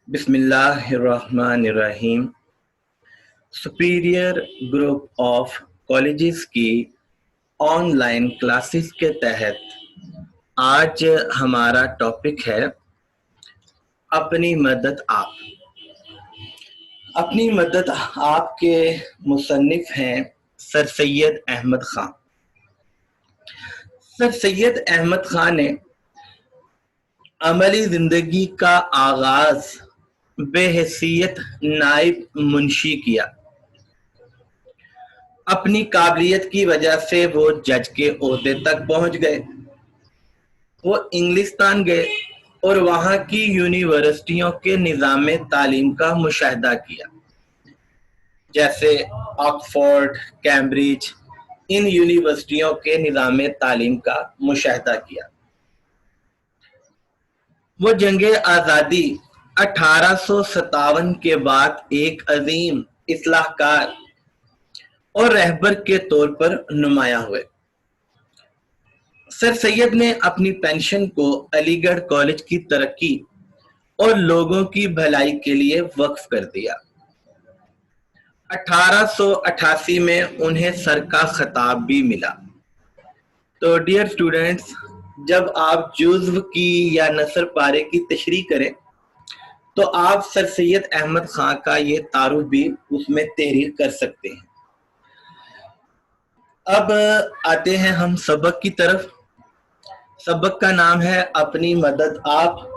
बिस्मिल्लाहिर्रहमानिर्रहीम। Superior group of colleges की online classes के तहत आज हमारा टॉपिक है अपनी मदद आप। अपनी मदद आप के मुसन्निफ हैं सर सैयद अहमद खान। सर सैयद अहमद खान ने अमली जिंदगी का आगाज बेहैसियत नाइब मुंशी किया। अपनी काबिलियत की वजह से वो जज के ओहदे तक पहुंच गए। वो इंग्लिस्तान गए और वहाँ की यूनिवर्सिटियों के निज़ाम तालीम का मुशाहिदा किया, जैसे ऑक्सफोर्ड, कैम्ब्रिज। इन यूनिवर्सिटियों के निज़ाम तालीम का मुशाहिदा किया। वो जंगे आज़ादी 1857 के बाद एक अजीम इस्लाहकार और रहबर के तौर पर नुमाया हुए। सर सैयद ने अपनी पेंशन को अलीगढ़ कॉलेज की तरक्की और लोगों की भलाई के लिए वक्फ कर दिया। 1888 में उन्हें सर का खिताब भी मिला। तो डियर स्टूडेंट्स, जब आप जुज़्व की या नसर पारे की तशरीह करें तो आप सर सैयद अहमद खान का ये तारुफ भी उसमें तहरीर कर सकते हैं। अब आते हैं हम सबक की तरफ। सबक का नाम है अपनी मदद आप।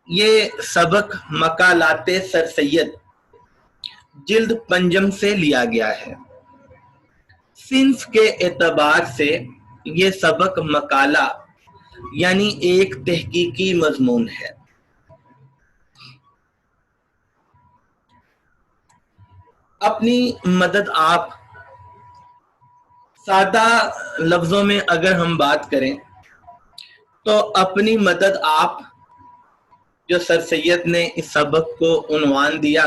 ये सबक मकालाते सर सैयद जिल्द पंजम से लिया गया है। सिंस के एतबार से ये सबक मकाला यानी एक तहकीकी मजमून है। अपनी मदद आप, सादा लफ्जों में अगर हम बात करें तो अपनी मदद आप जो सर सैयद ने इस सबक को उन्वान दिया,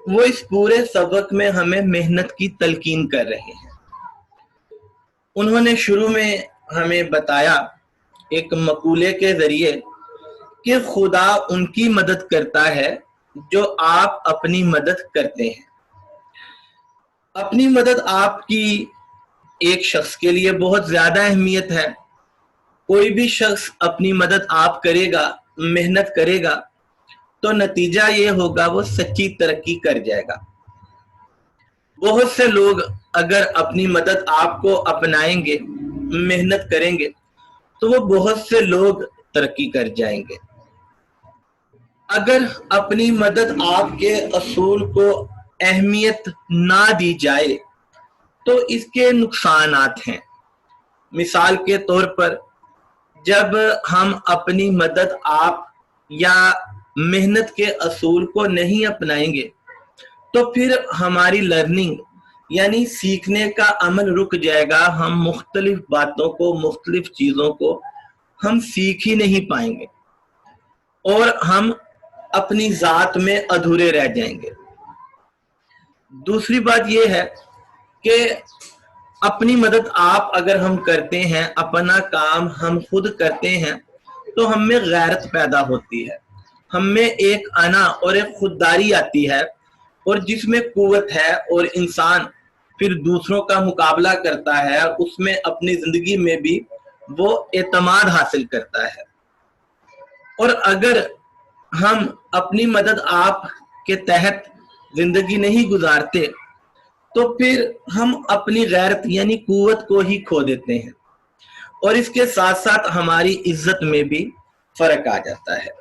वो इस पूरे सबक में हमें मेहनत की तलकीन कर रहे हैं। उन्होंने शुरू में हमें बताया एक मकूले के जरिए कि खुदा उनकी मदद करता है जो आप अपनी मदद करते हैं। अपनी मदद आपकी एक शख्स के लिए बहुत ज्यादा अहमियत है। कोई भी शख्स अपनी मदद आप करेगा, मेहनत करेगा, तो नतीजा ये होगा वो सच्ची तरक्की कर जाएगा। बहुत से लोग अगर अपनी मदद आपको अपनाएंगे, मेहनत करेंगे, तो वो बहुत से लोग तरक्की कर जाएंगे। अगर अपनी मदद आपके असूल को अहमियत ना दी जाए तो इसके नुकसानात हैं। मिसाल के तौर पर जब हम अपनी मदद आप या मेहनत के असूल को नहीं अपनाएंगे तो फिर हमारी लर्निंग यानी सीखने का अमल रुक जाएगा। हम मुख्तलिफ बातों को, मुख्तलिफ चीज़ों को हम सीख ही नहीं पाएंगे और हम अपनी ज़ात में अधूरे रह जाएंगे। दूसरी बात यह है कि अपनी मदद आप अगर हम करते हैं, अपना काम हम खुद करते हैं, तो हम में गैरत पैदा होती है, हम में एक अना और एक खुददारी आती है, और जिसमें कुव्वत है और इंसान फिर दूसरों का मुकाबला करता है, उसमें अपनी जिंदगी में भी वो एतमाद हासिल करता है। और अगर हम अपनी मदद आप के तहत जिंदगी नहीं गुजारते तो फिर हम अपनी गैरत यानी कुव्वत को ही खो देते हैं और इसके साथ साथ हमारी इज्जत में भी फर्क आ जाता है।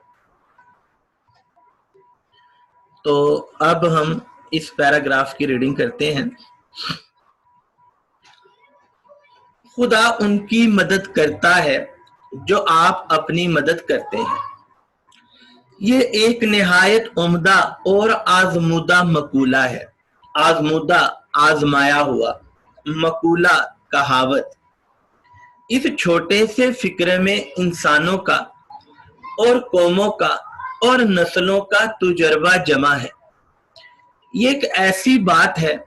तो अब हम इस पैराग्राफ की रीडिंग करते हैं। खुदा उनकी मदद करता है जो आप अपनी मदद करते हैं। ये एक निहायत उम्दा और आजमूदा मकूला है। आजमूदा, आजमाया हुआ, मकूला, कहावत। इस छोटे से फिक्र में इंसानों का और कौमों का और नस्लों का तुजर्बा जमा है। ये एक ऐसी बात है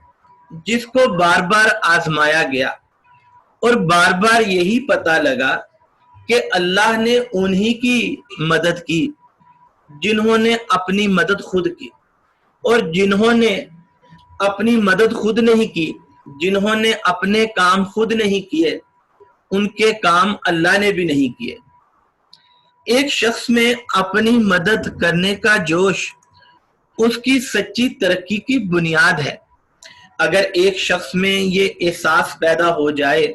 जिसको बार बार आजमाया गया और बार बार यही पता लगा कि अल्लाह ने उन्हीं की मदद की जिन्होंने अपनी मदद खुद की, और जिन्होंने अपनी मदद खुद नहीं की, जिन्होंने अपने काम खुद नहीं किए, उनके काम अल्लाह ने भी नहीं किए। एक शख्स में अपनी मदद करने का जोश उसकी सच्ची तरक्की की बुनियाद है। अगर एक शख्स में ये एहसास पैदा हो जाए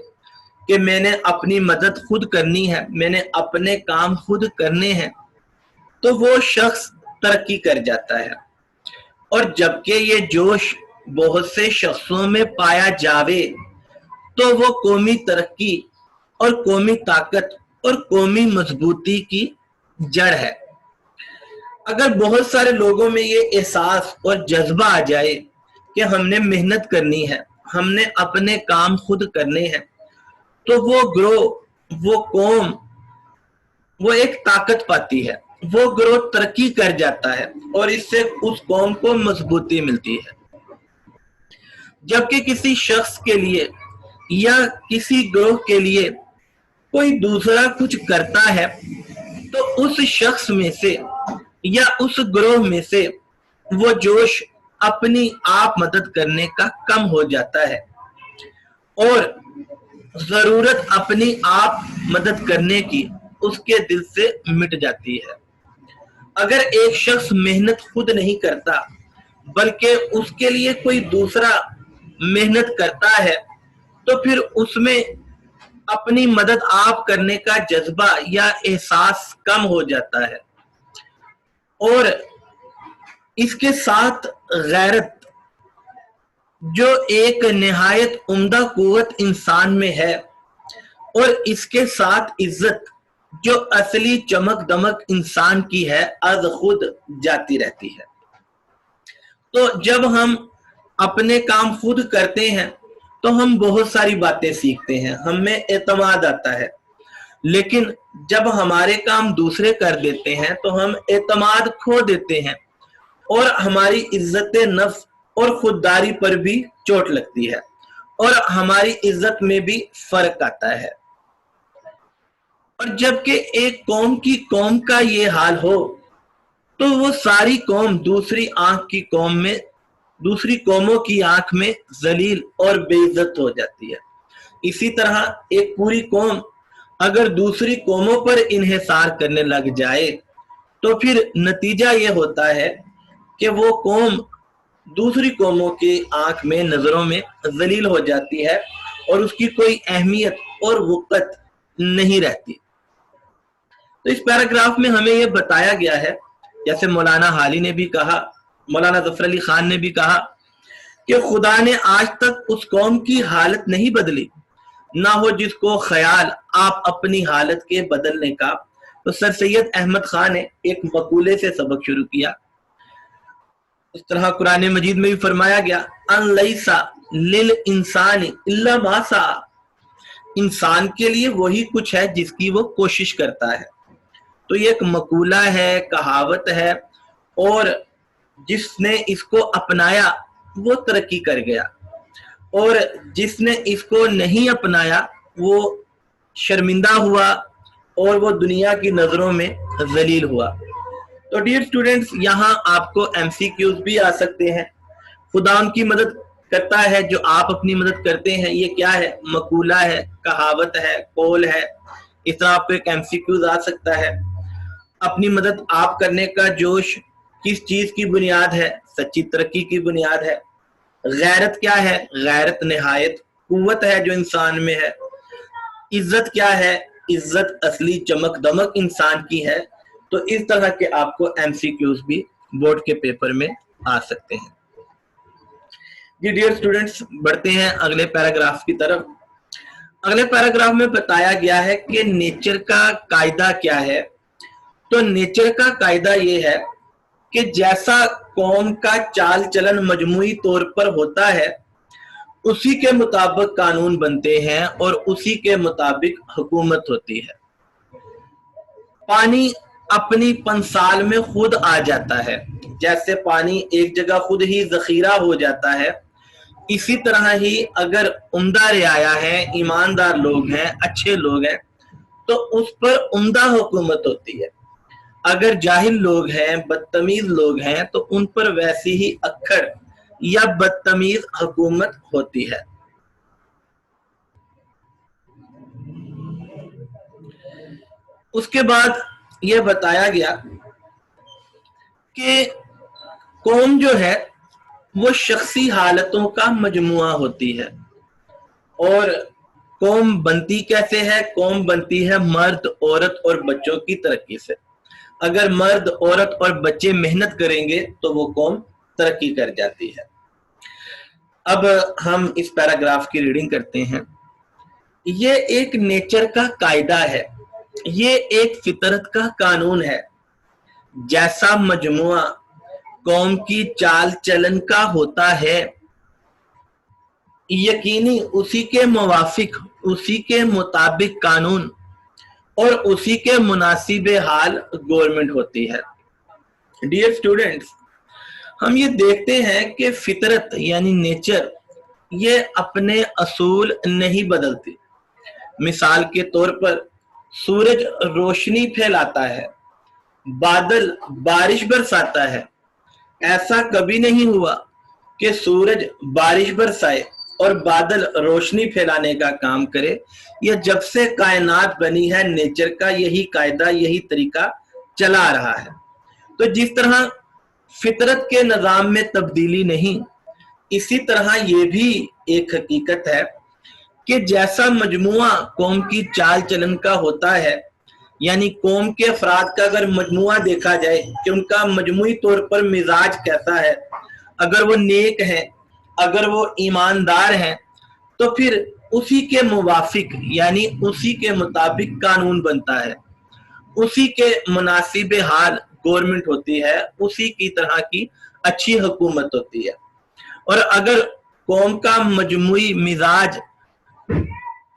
कि मैंने अपनी मदद खुद करनी है, मैंने अपने काम खुद करने हैं, तो वो शख्स तरक्की कर जाता है। और जबकि ये जोश बहुत से शख्सों में पाया जावे तो वो कौमी तरक्की और कौमी ताकत और कौमी मजबूती की जड़ है। अगर बहुत सारे लोगों में ये एहसास और जज्बा आ जाए कि हमने मेहनत करनी है, हमने अपने काम खुद करने हैं, तो वो ग्रोह, वो कौम, वो एक ताकत पाती है, वो ग्रोह तरक्की कर जाता है और इससे उस कौम को मजबूती मिलती है। जबकि किसी शख्स के लिए या किसी ग्रोह के लिए कोई दूसरा कुछ करता है तो उस शख्स में से या उस ग्रोह में से वो जोश अपनी आप मदद करने का कम हो जाता है और जरूरत अपनी आप मदद करने की उसके दिल से मिट जाती है। अगर एक शख्स मेहनत खुद नहीं करता बल्कि उसके लिए कोई दूसरा मेहनत करता है तो फिर उसमें अपनी मदद आप करने का जज्बा या एहसास कम हो जाता है और इसके साथ गैरत, जो एक निहायत उम्दा कुव्वत इंसान में है, और इसके साथ इज्जत, जो असली चमक दमक इंसान की है, अज खुद जाती रहती है। तो जब हम अपने काम खुद करते हैं तो हम बहुत सारी बातें सीखते हैं, हमें एतमाद आता है, लेकिन जब हमारे काम दूसरे कर देते हैं तो हम एतमाद खो देते हैं और हमारी इज्जत नफ्स और खुददारी पर भी चोट लगती है और हमारी इज्जत में भी फर्क आता है। और जबकि एक कौम की कौम का ये हाल हो तो वो सारी कौम दूसरी कौमों की आंख में जलील और बेइज्जत हो जाती है। इसी तरह एक पूरी कौम अगर दूसरी कौमों पर इन्हिसार करने लग जाए तो फिर नतीजा ये होता है कि वो कौम दूसरी कौमों की आंख में, नजरों में जलील हो जाती है और उसकी कोई अहमियत और वक़्त नहीं रहती। तो इस पैराग्राफ में हमें यह बताया गया है, जैसे मौलाना हाली ने भी कहा, मौलाना जफर अली खान ने भी कहा कि खुदा ने आज तक उस कौम की हालत नहीं बदली, ना हो जिसको ख्याल आप अपनी हालत के बदलने का। तो सर सैयद अहमद खान ने एक मकूले से सबक शुरू किया। इस तरह कुरान मजीद में भी फरमाया गया, अन लैसा लिल इंसानी इल्ला मा सा, इंसान के लिए वही कुछ है जिसकी वो कोशिश करता है। तो ये एक मकूला है, कहावत है, और जिसने इसको अपनाया वो तरक्की कर गया और जिसने इसको नहीं अपनाया वो शर्मिंदा हुआ और वो दुनिया की नजरों में जलील हुआ। तो डियर स्टूडेंट्स, यहाँ आपको एमसीक्यूज भी आ सकते हैं। खुदा उनकी मदद करता है जो आप अपनी मदद करते हैं। ये क्या है? मकूला है, कहावत है, कौल है। इस तरह आपको एक एमसीक्यूज आ सकता है। अपनी मदद आप करने का जोश किस चीज की बुनियाद है? सच्ची तरक्की की बुनियाद है। गैरत क्या है? गैरत निहायत कुव्वत है जो इंसान में है। इज्जत क्या है? इज्जत असली चमक दमक इंसान की है। तो इस तरह के आपको एमसीक्यूज भी बोर्ड के पेपर में आ सकते हैं। जी डियर स्टूडेंट्स, बढ़ते हैं अगले पैराग्राफ की तरफ। अगले पैराग्राफ में बताया गया है कि नेचर का कायदा क्या है। तो नेचर का कायदा ये है कि जैसा कौम का चाल चलन मजमूई तौर पर होता है उसी के मुताबिक कानून बनते हैं और उसी के मुताबिक हुकूमत होती है। पानी अपनी पंसाल में खुद आ जाता है। जैसे पानी एक जगह खुद ही जखीरा हो जाता है, इसी तरह ही अगर उम्दा रियाया है, ईमानदार लोग हैं, अच्छे लोग हैं, तो उस पर उम्दा हुकूमत होती है। अगर जाहिल लोग हैं, बदतमीज लोग हैं, तो उन पर वैसी ही अक्खड़ या बदतमीज हुकूमत होती है। उसके बाद यह बताया गया कि कौम जो है वो शख्सी हालतों का मजमुआ होती है। और कौम बनती कैसे है? कौम बनती है मर्द, औरत और बच्चों की तरक्की से। अगर मर्द, औरत और बच्चे मेहनत करेंगे तो वो कौम तरक्की कर जाती है। अब हम इस पैराग्राफ की रीडिंग करते हैं। ये एक नेचर का कायदा है, ये एक फितरत का कानून है। जैसा मजमुआ कौम की चाल चलन का होता है, यकीनी उसी के मुवाफिक, उसी के मुताबिक कानून और उसी के मुनासिब हाल गवर्नमेंट होती है। डियर स्टूडेंट्स, हम ये देखते हैं कि फितरत यानी नेचर ये अपने असूल नहीं बदलती। मिसाल के तौर पर सूरज रोशनी फैलाता है, बादल बारिश बरसाता है। ऐसा कभी नहीं हुआ कि सूरज बारिश बरसाए और बादल रोशनी फैलाने का काम करे। यह जब से कायनात बनी है नेचर का यही कायदा, यही तरीका चला आ रहा है। तो जिस तरह फितरत के निजाम में तब्दीली नहीं, इसी तरह ये भी एक हकीकत है कि जैसा मजमुआ कौम की चाल चलन का होता है, यानी कौम के अफराद का अगर मजमुआ देखा जाए कि उनका मजमुई तौर पर मिजाज कैसा है, अगर वो नेक हैं, अगर वो ईमानदार हैं, तो फिर उसी के मुवाफिक यानी उसी के मुताबिक कानून बनता है, उसी के मुनासिब हाल गवर्नमेंट होती है, उसी की तरह की अच्छी हुकूमत होती है। और अगर कौम का मजमुई मिजाज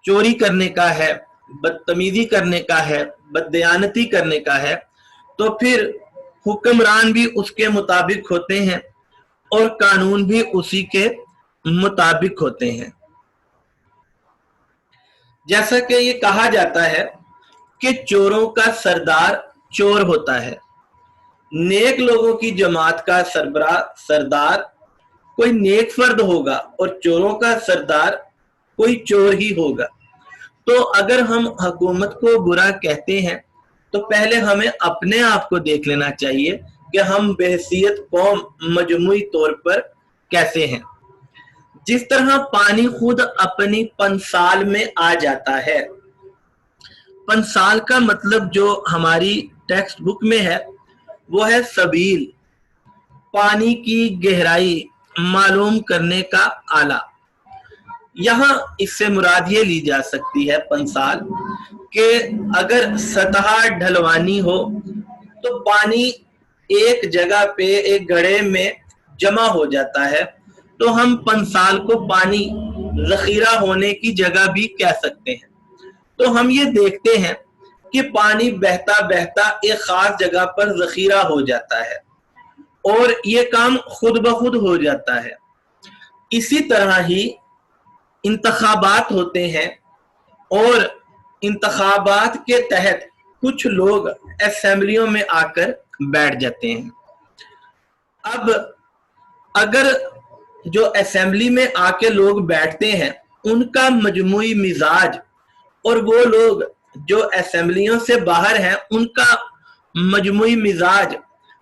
चोरी करने का है, बदतमीजी करने का है, बददयानती करने का है, तो फिर हुक्मरान भी उसके मुताबिक होते हैं और कानून भी उसी के मुताबिक होते हैं। जैसा कि ये कहा जाता है कि चोरों का सरदार चोर होता है, नेक लोगों की जमात का सरदार कोई नेक फर्द होगा और चोरों का सरदार कोई चोर ही होगा। तो अगर हम हुकूमत को बुरा कहते हैं तो पहले हमें अपने आप को देख लेना चाहिए कि हम बहैसियत कौम मजमुई तौर पर कैसे हैं। जिस तरह पानी खुद अपनी पंसाल में आ जाता है, पंसाल का मतलब जो हमारी टेक्स्ट बुक में है वो है सबील, पानी की गहराई मालूम करने का आला। यहाँ इससे मुराद ये ली जा सकती है पंसाल कि अगर सतह ढलवानी हो तो पानी एक जगह पे एक घड़े में जमा हो जाता है, तो हम पंसाल को पानी जखीरा होने की जगह भी कह सकते हैं। तो हम ये देखते हैं कि पानी बहता बहता एक खास जगह पर जखीरा हो जाता है और ये काम खुद ब खुद हो जाता है। इसी तरह ही इंतखाबात होते हैं और इंतखाबात के तहत कुछ लोग असेंबलियों में आकर बैठ जाते हैं। अब अगर जो असेंबली में आके लोग बैठते हैं उनका मजमुई मिजाज और वो लोग जो असेंबलियों से बाहर हैं उनका मजमुई मिजाज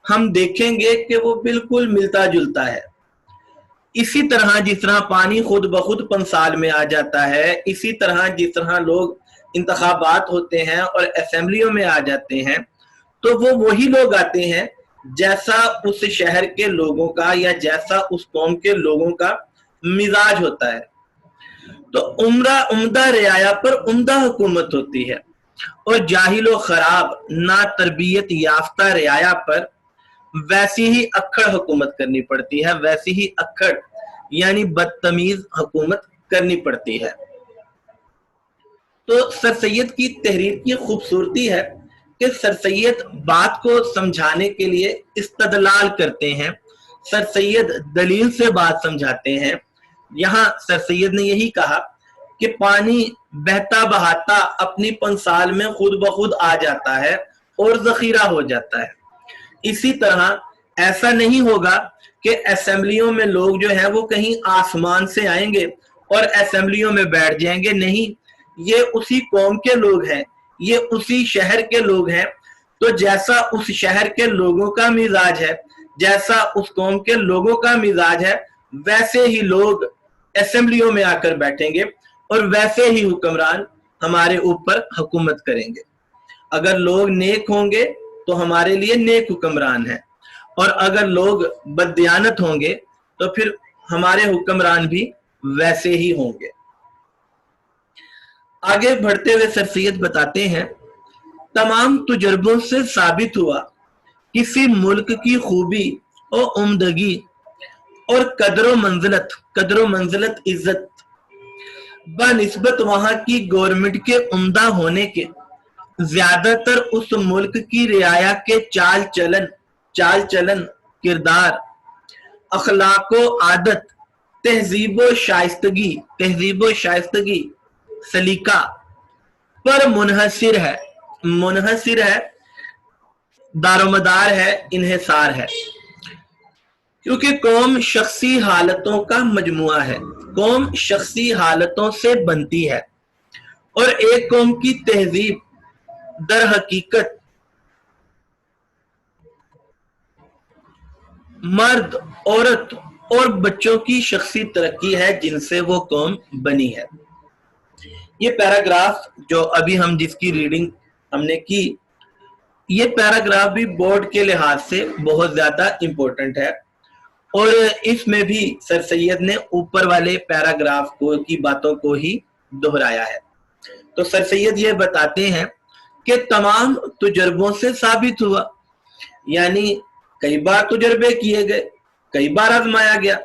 हम देखेंगे कि वो बिल्कुल मिलता जुलता है। इसी तरह जिस तरह पानी खुद ब खुद पंसाल में आ जाता है, इसी तरह जिस तरह लोग इंतखाबात होते हैं और असेंबलियों में आ जाते हैं, तो वो वही लोग आते हैं जैसा उस शहर के लोगों का या जैसा उस कौम के लोगों का मिजाज होता है। तो उम्दा रियाया पर उम्दा हुकूमत होती है और जाहिल व खराब ना तरबियत याफ्ता रियाया पर वैसी ही अक्खड़ हुकूमत करनी पड़ती है, वैसी ही अक्खड़ यानी बदतमीज हुकूमत करनी पड़ती है। तो सर सैयद की तहरीर की खूबसूरती है कि सर सैयद बात को समझाने के लिए इस्तदलाल करते हैं, सर सैयद दलील से बात समझाते हैं। यहाँ सर सैयद ने यही कहा कि पानी बहता बहाता अपनी पंसाल में खुद ब खुद आ जाता है और ज़ख़ीरा हो जाता है। इसी तरह ऐसा नहीं होगा कि असेंबलियों में लोग जो है वो कहीं आसमान से आएंगे और असेंबलियों में बैठ जाएंगे, नहीं, ये उसी कौम के लोग हैं, ये उसी शहर के लोग हैं। तो जैसा उस शहर के लोगों का मिजाज है, जैसा उस कौम के लोगों का मिजाज है, वैसे ही लोग असेंबलियों में आकर बैठेंगे और वैसे ही हुक्मरान हमारे ऊपर हुकूमत करेंगे। अगर लोग नेक होंगे तो हमारे लिए नेक हुक्मरान हैं, और अगर लोग बददियानत होंगे तो फिर हमारे हुक्मरान भी वैसे ही होंगे। आगे बढ़ते हुए सर सैयद बताते हैं, तमाम तजुर्बों से साबित हुआ किसी मुल्क की खूबी और उम्दगी और कदर मंजिलत इज्जत बनिस्बत वहां की गवर्नमेंट के उम्दा होने के ज्यादातर उस मुल्क की रियाया के चाल चलन, किरदार, अखलाको आदत, तहजीबो शाइस्तगी, सलीका पर मुनहसिर है, दारोमदार है, इन्हिसार है। क्योंकि कौम शख्सी हालतों का मजमुआ है, कौम शख्सी हालतों से बनती है, और एक कौम की तहजीब दर हकीकत मर्द, औरत और बच्चों की शख्सी तरक्की है जिनसे वो कौम बनी है। ये पैराग्राफ जो अभी हम जिसकी रीडिंग हमने की, ये पैराग्राफ भी बोर्ड के लिहाज से बहुत ज्यादा इंपॉर्टेंट है, और इसमें भी सर सैयद ने ऊपर वाले पैराग्राफ की बातों को ही दोहराया है। तो सर सैयद ये बताते हैं कि तमाम तजुर्बों से साबित हुआ, यानी कई बार तजुर्बे किए गए, कई बार आजमाया गया,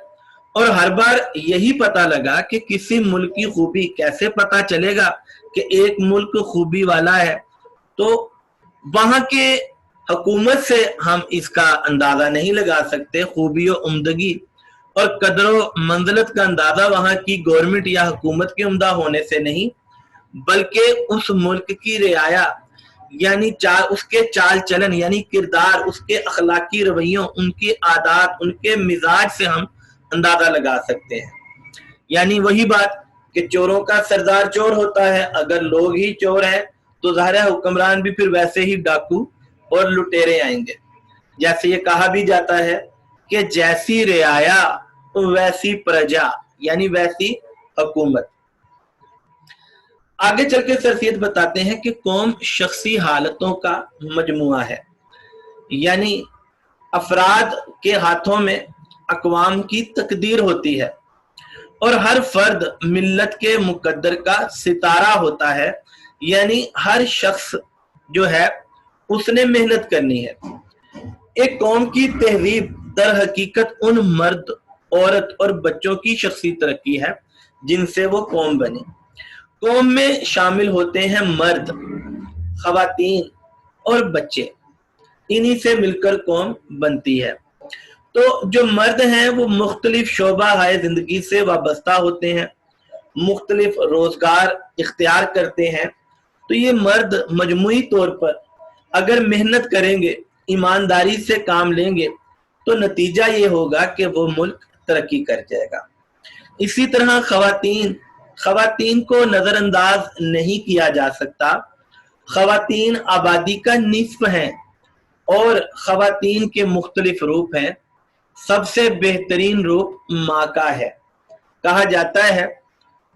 और हर बार यही पता लगा कि किसी मुल्क की खूबी कैसे पता चलेगा कि एक मुल्क खूबी वाला है, तो वहां के हुकूमत से हम इसका अंदाजा नहीं लगा सकते। खूबी और उम्दगी और कदर मंजिलत का अंदाजा वहां की गवर्नमेंट या हुकूमत के उम्दा होने से नहीं, बल्कि उस मुल्क की रियाया यानी उसके चाल चलन यानी किरदार, उसके अखलाकी रवैयों, उनकी आदत, उनके मिजाज से हम अंदाजा लगा सकते हैं। यानी वही बात कि चोरों का सरदार चोर होता है, अगर लोग ही चोर हैं तो ज़ाहिर है हुक्मरान भी फिर वैसे ही डाकू और लुटेरे आएंगे। जैसे ये कहा भी जाता है कि जैसी रियाया वैसी प्रजा, यानी वैसी हुकूमत। आगे चल के सर सैयद बताते हैं कि कौम शख्सी हालतों का मजमुआ है, यानी अफराद के हाथों में अक़वाम की तकदीर होती है, और हर फर्द मिल्लत के मुकद्दर का सितारा होता है, यानी हर शख्स जो है उसने मेहनत करनी है। एक कौम की तहजीब दर हकीकत उन मर्द, औरत और बच्चों की शख्सी तरक्की है जिनसे वो कौम बनी। कौम में शामिल होते हैं मर्द, खवातीन और बच्चे, इन्हीं से मिलकर कौम बनती है। तो जो मर्द हैं वो मुख्तलिफ शोबा हाय जिंदगी से वाबस्ता होते हैं, मुख्तलिफ रोजगार इख्तियार करते हैं। तो ये मर्द मजमूई तौर पर अगर मेहनत करेंगे, ईमानदारी से काम लेंगे, तो नतीजा ये होगा कि वो मुल्क तरक्की कर जाएगा। इसी तरह खवातीन को नजरअंदाज नहीं किया जा सकता। खवातीन आबादी का निस्फ हैं, और खवातीन के मुख्तलिफ रूप हैं। सबसे बेहतरीन रूप माँ का है। कहा जाता है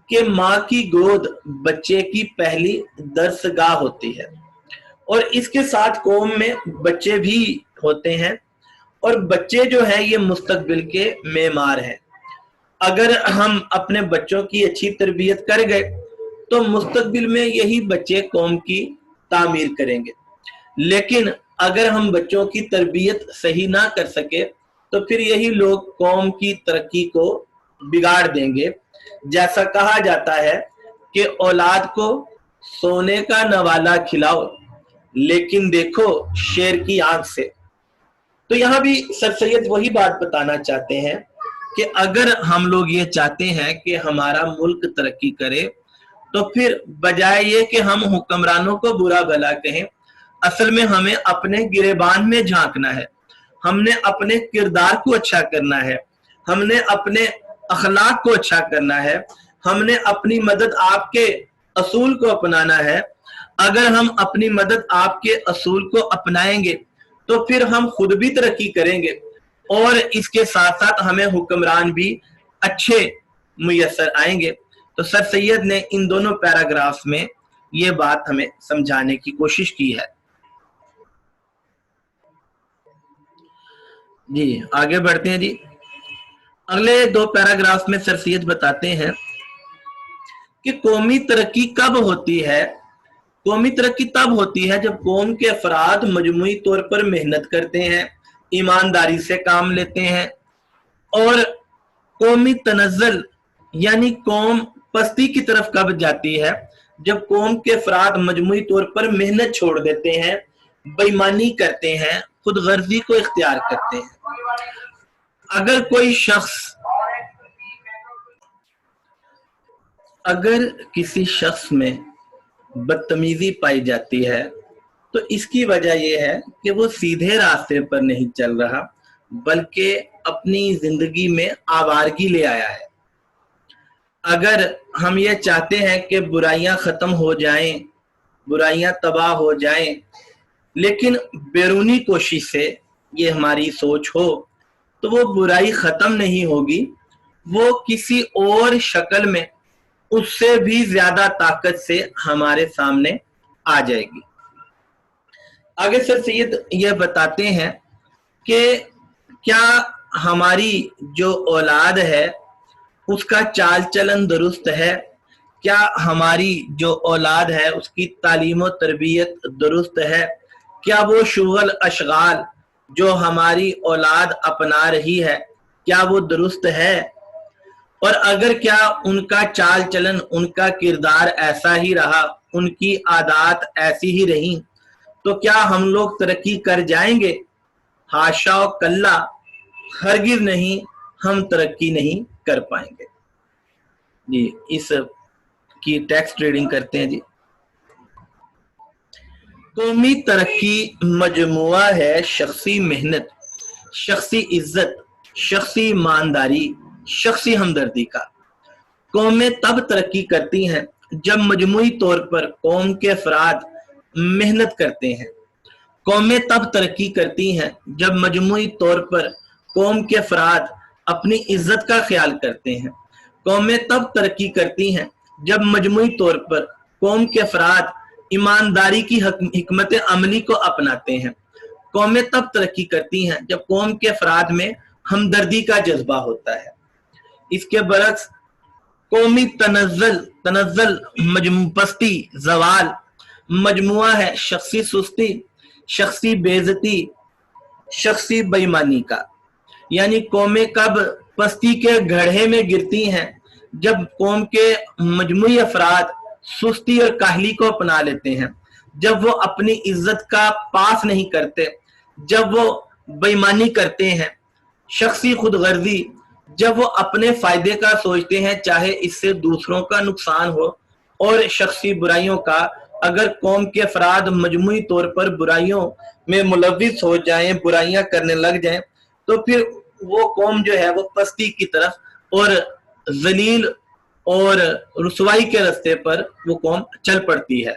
कि माँ की गोद बच्चे की पहली दरसगाह होती है, और इसके साथ कौम में बच्चे भी होते हैं, और बच्चे जो हैं ये मुस्तकबिल के मेमार हैं। अगर हम अपने बच्चों की अच्छी तरबियत कर गए तो मुस्तकबिल में यही बच्चे कौम की तामीर करेंगे। लेकिन अगर हम बच्चों की तरबियत सही ना कर सके तो फिर यही लोग कौम की तरक्की को बिगाड़ देंगे। जैसा कहा जाता है कि औलाद को सोने का नवाला खिलाओ लेकिन देखो शेर की आंख से। तो यहाँ भी सर सैयद वही बात बताना चाहते हैं कि अगर हम लोग ये चाहते हैं कि हमारा मुल्क तरक्की करे तो फिर बजाय ये कि हम हुक्मरानों को बुरा भला कहें, असल में हमें अपने गिरेबान में झांकना है, हमने अपने किरदार को अच्छा करना है, हमने अपने अखलाक को अच्छा करना है, हमने अपनी मदद आपके असूल को अपनाना है। अगर हम अपनी मदद आपके असूल को अपनाएंगे तो फिर हम खुद भी तरक्की करेंगे और इसके साथ साथ हमें हुक्मरान भी अच्छे मुयस्सर आएंगे। तो सर सैयद ने इन दोनों पैराग्राफ्स में ये बात हमें समझाने की कोशिश की है। जी आगे बढ़ते हैं। जी अगले 2 पैराग्राफ में सर सैयद बताते हैं कि कौमी तरक्की कब होती है। कौमी तरक्की तब होती है जब कौम के अफराद मजमूई तौर पर मेहनत करते हैं, ईमानदारी से काम लेते हैं, और कौमी तनज़्ज़ुल यानी कौम पस्ती की तरफ कब जाती है, जब कौम के अफराद मजमूई तौर पर मेहनत छोड़ देते हैं, बेईमानी करते हैं, खुद गर्जी को इख्तियार करते हैं। अगर किसी शख्स में बदतमीजी पाई जाती है तो इसकी वजह यह है कि वो सीधे रास्ते पर नहीं चल रहा बल्कि अपनी जिंदगी में आवारगी ले आया है। अगर हम ये चाहते हैं कि बुराइयां खत्म हो जाएं, बुराइयां तबाह हो जाएं, लेकिन बैरूनी कोशिश से ये हमारी सोच हो तो वो बुराई खत्म नहीं होगी, वो किसी और शक्ल में उससे भी ज्यादा ताकत से हमारे सामने आ जाएगी। आगे सर सैयद ये बताते हैं कि क्या हमारी जो औलाद है उसका चाल चलन दुरुस्त है, क्या हमारी जो औलाद है उसकी तालीम और तरबियत दुरुस्त है, क्या वो शुगल अशगाल जो हमारी औलाद अपना रही है क्या वो दुरुस्त है, और अगर क्या उनका चाल चलन उनका किरदार ऐसा ही रहा, उनकी आदत ऐसी ही रही, तो क्या हम लोग तरक्की कर जाएंगे? हाशा व कल्ला, हरगिज नहीं, हम तरक्की नहीं कर पाएंगे। जी इस की टेक्स्ट रीडिंग करते हैं। जी कौमी तरक्की मजमुआ है शख्सी मेहनत, शख्सी इज्जत, शख्सी ईमानदारी, शख्सी हमदर्दी का। कौमें तब तरक्की करती हैं जब मजमुई तौर पर कौम के अफराद मेहनत करते हैं। कौमें तब तरक्की करती हैं जब मजमुई तौर पर कौम के अफराद अपनी इज्जत का ख्याल करते हैं। कौमें तब तरक्की करती हैं जब मजमुई तौर पर कौम के अफराद ईमानदारी की हिकमत अमली को अपनाते हैं। कौमें तब तरक्की करती हैं जब कौम के अफराद में हमदर्दी का जज्बा होता है। इसके बरक्स कौमी तनज़्ज़ुल पस्ती जवाल मजमुआ है शख्सी सुस्ती, शख्सी बेइज्जती, शख्सी बेईमानी का। यानी कौमें कब पस्ती के गड्ढे में गिरती हैं जब कौम के मजमुई अफराद सुस्ती और काहली को अपना लेते हैं, जब वो अपनी इज्जत का पास नहीं करते, जब वो बेईमानी करते हैं, शख्सी खुदगर्जी, जब वो अपने फायदे का सोचते हैं चाहे इससे दूसरों का नुकसान हो, और शख्सी बुराइयों का। अगर कौम के अफराद मजमुई तौर पर बुराइयों में मुलविस हो जाएं, बुराइयां करने लग जाएं, तो फिर वो कौम जो है वो पस्ती की तरफ और जलील और रुसवाई के रास्ते पर वो कौम चल पड़ती है,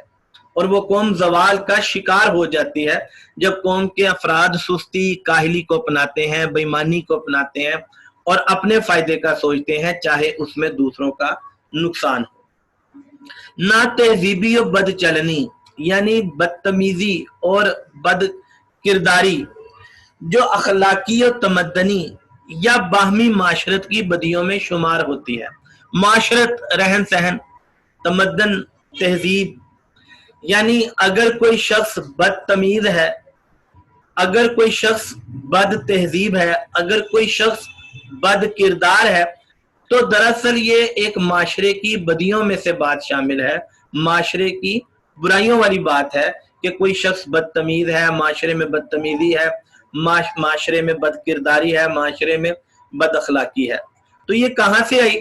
और वो कौम जवाल का शिकार हो जाती है जब कौम के अफराद सुस्ती काहली को अपनाते हैं, बेईमानी को अपनाते हैं और अपने फायदे का सोचते हैं चाहे उसमें दूसरों का नुकसान हो। ना तहजीबी और बद चलनी यानी बदतमीजी और बद किरदारी जो अखलाकी और तमद्दनी या बाहमी माशरत की बदियों में शुमार होती है। माशरत रहन सहन, तमद्दन तहजीब, यानी अगर कोई शख्स बदतमीज है, अगर कोई शख्स बद तहजीब है, अगर कोई शख्स बद किरदार है, तो दरअसल ये एक माशरे की बदियों में से बात शामिल है, माशरे की बुराइयों वाली बात है कि कोई शख्स बदतमीज है, माशरे में बदतमीजी है, माशरे में बद किरदारी है, माशरे में बद अखलाकी है। तो ये कहाँ से आई?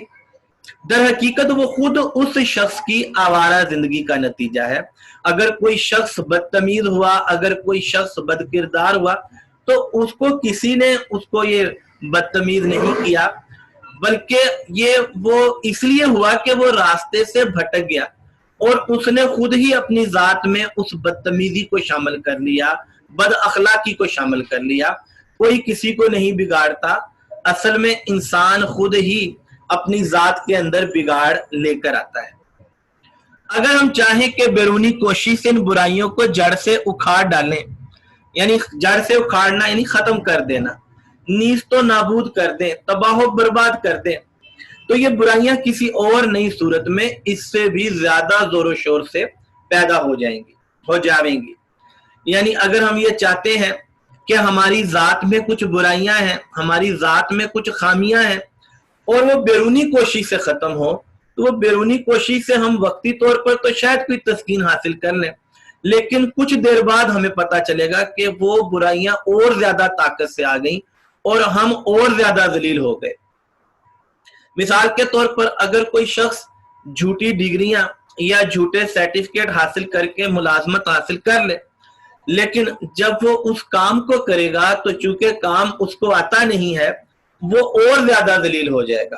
در حقیقت وہ خود اس شخص کی آوارہ زندگی کا نتیجہ ہے۔ اگر کوئی شخص بدتمیز ہوا، اگر کوئی شخص بد کردار ہوا، تو اس کو کسی نے اس کو یہ بدتمیز نہیں کیا، بلکہ یہ وہ اس لیے ہوا کہ وہ راستے سے بھٹک گیا اور اس نے خود ہی اپنی ذات میں اس بدتمیزی کو شامل کر لیا، بد اخلاقی کو شامل کر لیا۔ کوئی کسی کو نہیں بگاڑتا، اصل میں انسان خود ہی اپنی ذات کے اندر بگاڑ لے کر آتا ہے۔ اگر ہم چاہیں کہ بیرونی کوشش سے ان برائیوں کو جڑ سے اکھاڑ ڈالیں، یعنی جڑ سے اکھاڑنا یعنی ختم کر دینا، نیست و نابود کر دیں، تباہ و برباد کر دیں، تو یہ برائیاں کسی اور نئی صورت میں اس سے بھی زیادہ زور و شور سے پیدا ہو جاویں گی۔ یعنی اگر ہم یہ چاہتے ہیں کہ ہماری ذات میں کچھ برائیاں ہیں، ہماری ذات میں کچھ خامیاں ہیں اور وہ بیرونی کوشش سے ختم ہو، تو وہ بیرونی کوشش سے ہم وقتی طور پر تو شاید کوئی تسکین حاصل کر لیں، لیکن کچھ دیر بعد ہمیں پتا چلے گا کہ وہ برائیاں اور زیادہ طاقت سے آ گئیں اور ہم اور زیادہ ذلیل ہو گئے۔ مثال کے طور پر اگر کوئی شخص جھوٹی ڈگریاں یا جھوٹے سرٹیفکیٹ حاصل کر کے ملازمت حاصل کر لے، لیکن جب وہ اس کام کو کرے گا تو چونکہ کام اس کو آتا نہیں ہے، وہ اور زیادہ ذلیل ہو جائے گا۔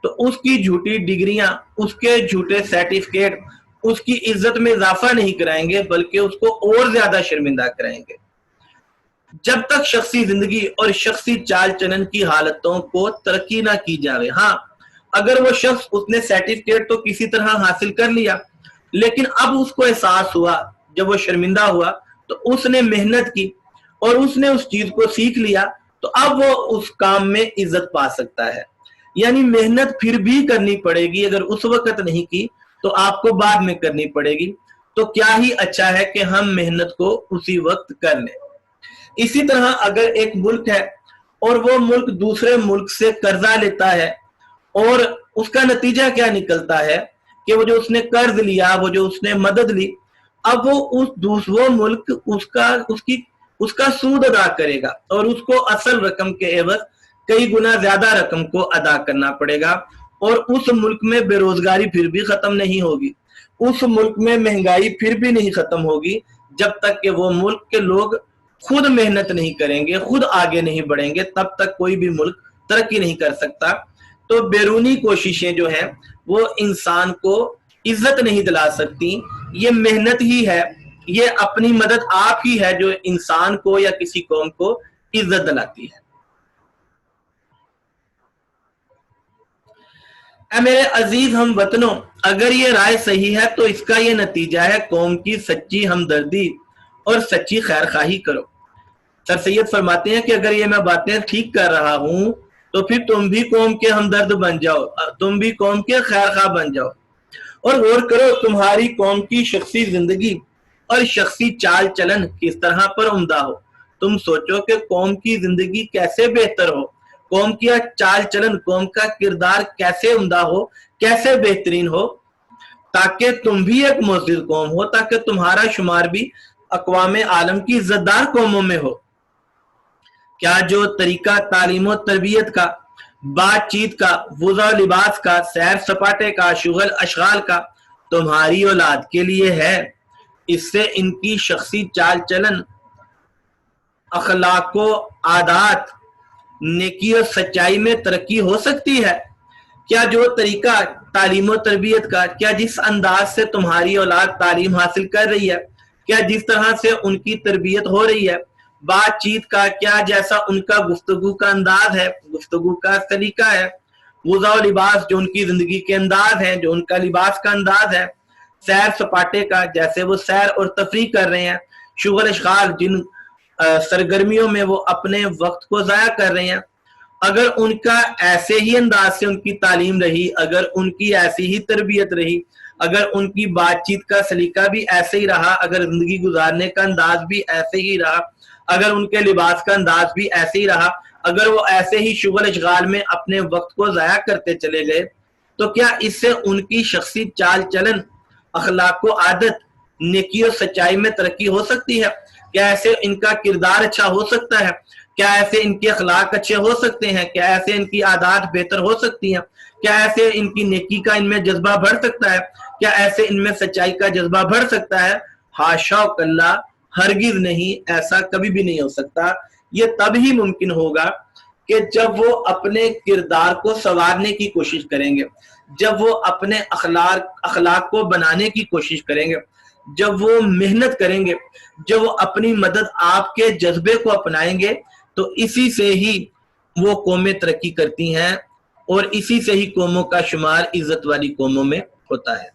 تو اس کی جھوٹی ڈگریاں، اس کے جھوٹے سرٹیفکیٹ اس کی عزت میں اضافہ نہیں کرائیں گے، بلکہ اس کو اور زیادہ شرمندہ کرائیں گے۔ جب تک شخصی زندگی اور شخصی چال چلن کی حالتوں کو ترقی نہ کی جاوے، ہاں اگر وہ شخص اس نے سرٹیفکیٹ تو کسی طرح حاصل کر لیا، لیکن اب اس کو احساس ہوا، جب وہ شرمندہ ہوا تو اس نے محنت کی اور اس نے اس چیز کو سیکھ لیا، تو اب وہ اس کام میں عزت پا سکتا ہے۔ یعنی محنت پھر بھی کرنی پڑے گی، اگر اس وقت نہیں کی تو آپ کو بعد میں کرنی پڑے گی، تو کیا ہی اچھا ہے کہ ہم محنت کو اسی وقت کر لیں۔ اسی طرح اگر ایک ملک ہے اور وہ ملک دوسرے ملک سے قرضہ لیتا ہے اور اس کا نتیجہ کیا نکلتا ہے کہ وہ جو اس نے قرض لیا، وہ جو اس نے مدد لی، اب وہ ملک اس کا سود ادا کرے گا اور اس کو اصل رقم کے عوض کئی گنا زیادہ رقم کو ادا کرنا پڑے گا، اور اس ملک میں بے روزگاری پھر بھی ختم نہیں ہوگی، اس ملک میں مہنگائی پھر بھی نہیں ختم ہوگی، جب تک کہ وہ ملک کے لوگ خود محنت نہیں کریں گے، خود آگے نہیں بڑھیں گے، تب تک کوئی بھی ملک ترقی نہیں کر سکتا۔ تو بیرونی کوششیں جو ہیں وہ انسان کو عزت نہیں دلا سکتی، یہ محنت ہی ہے، یہ اپنی مدد آپ ہی ہے جو انسان کو یا کسی قوم کو عزت دلاتی ہے۔ اے میرے عزیز ہم وطنوں، اگر یہ رائے صحیح ہے تو اس کا یہ نتیجہ ہے قوم کی سچی ہمدردی اور سچی خیر خواہی کرو۔ سر سید فرماتے ہیں کہ اگر یہ میں باتیں ٹھیک کر رہا ہوں تو پھر تم بھی قوم کے ہمدرد بن جاؤ، تم بھی قوم کے خیر خواہ بن جاؤ، اور غور کرو تمہاری قوم کی شخصی زندگی اور شخصی چال چلن کس طرح پر عمدہ ہو۔ تم سوچو کہ قوم کی زندگی کیسے بہتر ہو، قوم کی چال چلن، قوم کا کردار کیسے عمدہ ہو، کیسے بہترین ہو، تاکہ تم بھی ایک معزز قوم ہو، تاکہ تمہارا شمار بھی اقوام عالم کی عزتدار قوموں میں ہو۔ کیا جو طریقہ تعلیم و تربیت کا، بات چیت کا، وضع و لباس کا، سیر سپاٹے کا، شغل اشغال کا تمہاری اولاد کے لیے ہے، اس سے ان کی شخصی چال چلن، اخلاق و عادات، نیکی اور سچائی میں ترقی ہو سکتی ہے؟ کیا جو طریقہ تعلیم و تربیت کا، کیا جس انداز سے تمہاری اولاد تعلیم حاصل کر رہی ہے، کیا جس طرح سے ان کی تربیت ہو رہی ہے، بات چیت کا، کیا جیسا ان کا گفتگو کا انداز ہے، گفتگو کا طریقہ ہے، وضع و لباس جو ان کی زندگی کے انداز ہے، جو ان کا لباس کا انداز ہے، سیر سپاٹے کا جیسے وہ سیر اور تفریح کر رہے ہیں، شغل اشغال جن سرگرمیوں میں وہ اپنے وقت کو ضائع کر رہے ہیں، اگر ان کا ایسے ہی انداز سے ان کی تعلیم رہی، اگر ان کی ایسی ہی تربیت رہی، اگر ان کی بات چیت کا سلیقہ بھی ایسے ہی رہا، اگر زندگی گزارنے کا انداز بھی ایسے ہی رہا، اگر ان کے لباس کا انداز بھی ایسے ہی رہا، اگر وہ ایسے ہی شغل اشغال میں اپنے وقت کو ضائع کرتے چلے گئے، تو کیا اس سے ان کی شخصی چال چلن، اخلاق و عادت، نیکی اور سچائی میں ترقی ہو سکتی ہے؟ کیا ایسے ان کا کردار اچھا ہو سکتا ہے؟ کیا ایسے ان کے اخلاق اچھے ہو سکتے ہیں؟ کیا ایسے ان کی عادات بہتر ہو سکتی ہیں؟ کیا ایسے ان کی نیکی کا ان میں جذبہ بڑھ سکتا ہے؟ کیا ایسے ان میں سچائی کا جذبہ بڑھ سکتا ہے؟ حاشا کلا، ہرگز نہیں، ایسا کبھی بھی نہیں ہو سکتا۔ یہ تب ہی ممکن ہوگا کہ جب وہ اپنے کردار کو سنوارنے کی کوشش کریں گے، جب وہ اپنے اخلاق کو بنانے کی کوشش کریں گے، جب وہ محنت کریں گے، جب وہ اپنی مدد آپ کے جذبے کو اپنائیں گے، تو اسی سے ہی وہ قومیں ترقی کرتی ہیں اور اسی سے ہی قوموں کا شمار عزت والی قوموں میں ہوتا ہے۔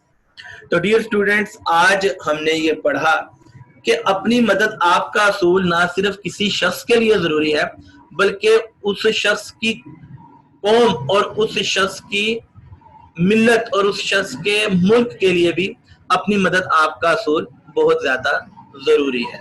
تو ڈیئر اسٹوڈنٹس، آج ہم نے یہ پڑھا کہ اپنی مدد آپ کا اصول نہ صرف کسی شخص کے لیے ضروری ہے، بلکہ اس شخص کی قوم اور اس شخص کی ملت اور اس شخص کے ملک کے لیے بھی اپنی مدد آپ کا اصول بہت زیادہ ضروری ہے۔